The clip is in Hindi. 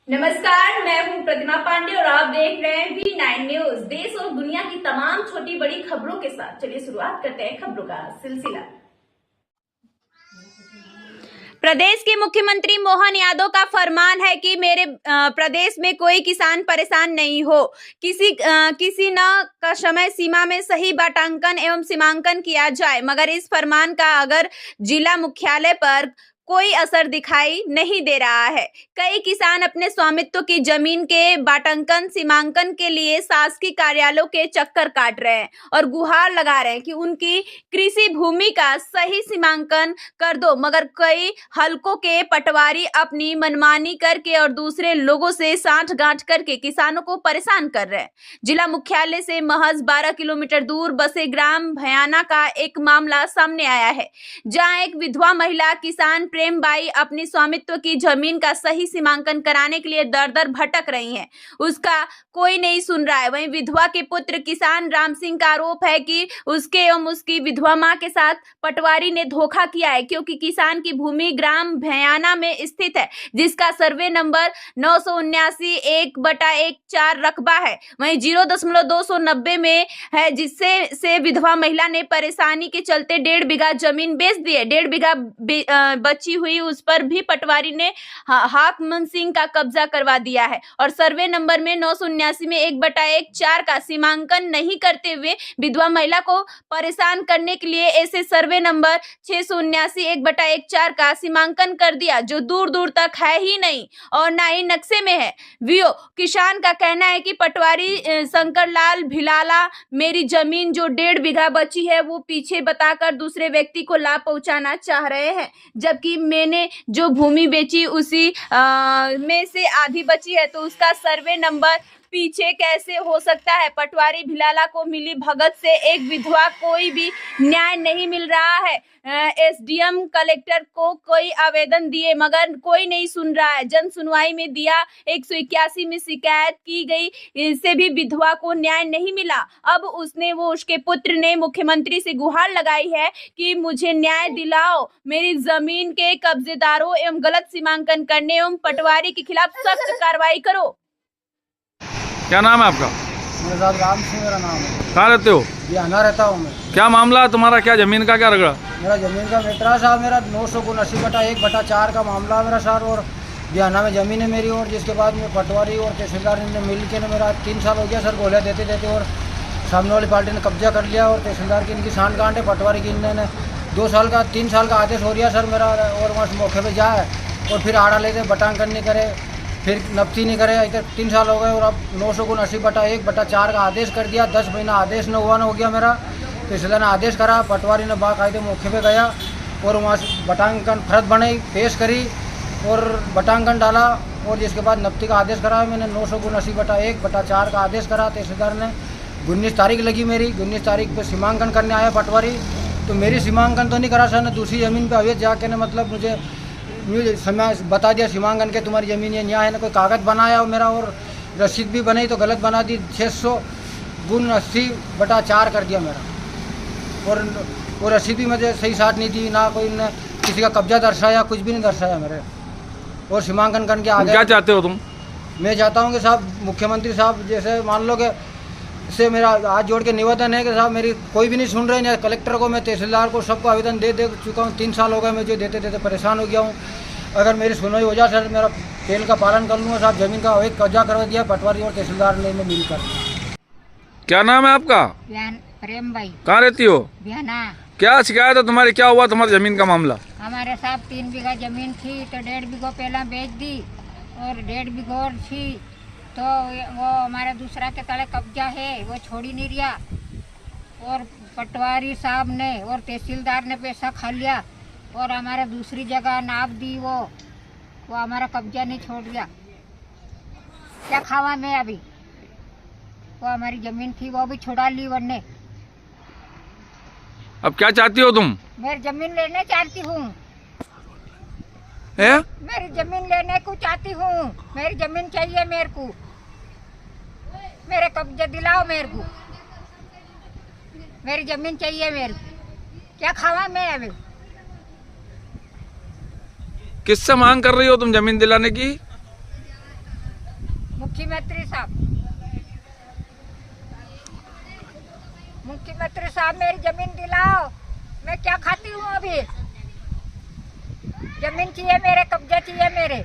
नमस्कार, मैं हूं प्रतिमा पांडे और आप देख रहे हैं V9 न्यूज। देश और दुनिया की तमाम छोटी बड़ी खबरों के साथ चलिए शुरुआत करते हैं खबरों का सिलसिला। प्रदेश के मुख्यमंत्री मोहन यादव का फरमान है कि मेरे प्रदेश में कोई किसान परेशान नहीं हो। किसी न का समय सीमा में सही बांटांकन एवं सीमांकन किया जाए, मगर इस फरमान का अगर जिला मुख्यालय पर कोई असर दिखाई नहीं दे रहा है। कई किसान अपने स्वामित्व की जमीन के बांटांकन सीमांकन के लिए शासकीय कार्यालयों के चक्कर काट रहे हैं और गुहार लगा रहे हैं कि उनकी कृषि भूमि का सही सीमांकन कर दो, मगर कई हलकों के पटवारी अपनी मनमानी करके और दूसरे लोगों से साठ-गांठ करके किसानों को परेशान कर रहे हैं। जिला मुख्यालय से महज 12 किलोमीटर दूर बसे ग्राम भयाना का एक मामला सामने आया है, जहां एक विधवा महिला किसान प्रेमबाई अपनी स्वामित्व की जमीन का सही सीमांकन कराने के लिए दर-दर भटक रही हैं। उसका कोई नहीं सुन रहा है। वहीं विधवा के पुत्र किसान राम सिंह का आरोप है कि उसके एवं उसकी विधवा मां के साथ पटवारी ने धोखा किया है, क्योंकि किसान की भूमि ग्राम भयाना में स्थित है, जिसका सर्वे नंबर 979/1/14 रकबा है, वहीं 0.290 में है, जिससे विधवा महिला ने परेशानी के चलते 1.5 बीघा जमीन बेच दी है। 1.5 बीघा बची हुई उस पर भी पटवारी ने हाकम सिंह का कब्जा करवा दिया है और सर्वे नंबर में 979 में 1/14 का सीमांकन नहीं करते हुए विधवा महिला को परेशान करने के लिए ऐसे सर्वे नंबर 679 1/14 का सीमांकन कर दिया, जो दूर दूर तक है ही नहीं और ना ही नक्शे में है। किसान का कहना है कि पटवारी शंकरलाल भिलाला मेरी जमीन जो 1.5 बीघा बची है वो पीछे बताकर दूसरे व्यक्ति को लाभ पहुंचाना चाह रहे हैं, जबकि मैंने जो भूमि बेची उसी में से आधी बची है, तो उसका सर्वे नंबर पीछे कैसे हो सकता है। पटवारी भिलाला को मिली भगत से एक विधवा कोई भी न्याय नहीं मिल रहा है। एसडीएम कलेक्टर को कोई आवेदन दिए, मगर कोई नहीं सुन रहा है। जन सुनवाई में दिया 181 में शिकायत की गई, इससे भी विधवा को न्याय नहीं मिला। अब उसके पुत्र ने मुख्यमंत्री से गुहार लगाई है कि मुझे न्याय दिलाओ, मेरी जमीन के कब्जेदारों एवं गलत सीमांकन करने एवं पटवारी के खिलाफ सख्त कार्रवाई करो। क्या नाम है आपका? मेरे साथ राम सिंह मेरा नाम है। कहाँ रहते हो? बिहाना रहता हूँ मैं। क्या मामला है तुम्हारा? क्या जमीन का क्या रगड़ा? मेरा जमीन का मेट्रा साहब मेरा 979/1/4 का मामला है मेरा सर, और बिहाना में ज़मीन है मेरी, और जिसके बाद में पटवारी और तहसीलदार ने मिल के मेरा 3 साल हो गया सर गोले देते देते, और सामने वाली पार्टी ने कब्जा कर लिया, और तहसीलदार की इनकी सांठ गांठ है, पटवारी की इन्होंने 3 साल का आदेश हो रहा सर मेरा, और वहाँ मौके पर जाए और फिर आड़ा लेते बटांकन नहीं करे, फिर नफ्ती नहीं करे। इधर 3 साल हो गए और अब 979/1/4 का आदेश कर दिया। 10 महीना आदेश न हो गया मेरा। तहसीलदार ने आदेश करा, पटवारी ने बाकायदे मौके पे गया और वहाँ से बटांकन फर्द बनाई, पेश करी और बटांकन डाला, और जिसके बाद नफ्ती का आदेश करा। मैंने 979/1/4 का आदेश करा। तहसीलदार ने 19 तारीख लगी मेरी, 19 तारीख पर सीमांकन करने आया पटवारी, तो मेरी सीमांकन तो नहीं करा सर ने, दूसरी ज़मीन पर अवैध जाके ने मतलब मुझे समय बता दिया सीमांकन के तुम्हारी ज़मीन ये न्याय है ना, कोई कागज़ बनाया मेरा और रसीद भी बनाई तो गलत बना दी, 600/80/4 कर दिया मेरा, और रसीद भी मुझे सही साथ नहीं दी, ना कोई ने किसी का कब्जा दर्शाया, कुछ भी नहीं दर्शाया मेरे, और सीमांकन करके आगे। क्या चाहते हो तुम? मैं चाहता हूँ कि साहब मुख्यमंत्री साहब जैसे मान लो कि से मेरा हाथ जोड़ के निवेदन है कि साहब मेरी कोई भी नहीं सुन रहे हैं। कलेक्टर को, मैं तहसीलदार को, सबको आवेदन दे चुका हूँ। 3 साल हो गए मैं जो देते देते परेशान हो गया हूँ। अगर मेरी सुनवाई हो जाए सर, मेरा तेल का पालन कर लूँगा साहब। ज़मीन का अवैध कब्जा करवा दिया पटवारी और तहसीलदार ने मिलकर। क्या नाम है आपका? प्रेमबाई। कहाँ रहती हो? बिहाना। क्या शिकायत है तुम्हारी? क्या हुआ तुम्हारी जमीन का मामला? हमारे साहब 3 बीघा जमीन थी, तो 1.5 बीघा पहला बेच दी, और 1.5 बीघा और थी तो वो हमारा दूसरा के तले कब्जा है, वो छोड़ ही नहीं रहा, और पटवारी साहब ने और तहसीलदार ने पैसा खा लिया और हमारा दूसरी जगह नाप दी, वो हमारा कब्जा नहीं छोड़ दिया। क्या खावा मैं अभी? वो हमारी जमीन थी वो भी छुड़ा ली वरने। अब क्या चाहती हो तुम? मेरी जमीन लेने चाहती हूँ। है? मेरी जमीन लेने को चाहती हूँ। मेरी जमीन चाहिए मेरे को, मेरे कब्जा दिलाओ मेरे को, मेरी जमीन चाहिए मेरे को। क्या खावा मैं अभी? किससे मांग कर रही हो तुम जमीन दिलाने की? मुख्यमंत्री साहब मेरी जमीन दिलाओ, मैं क्या खाती हूँ अभी। जमीन चाहिए मेरे, कब्जा चाहिए मेरे।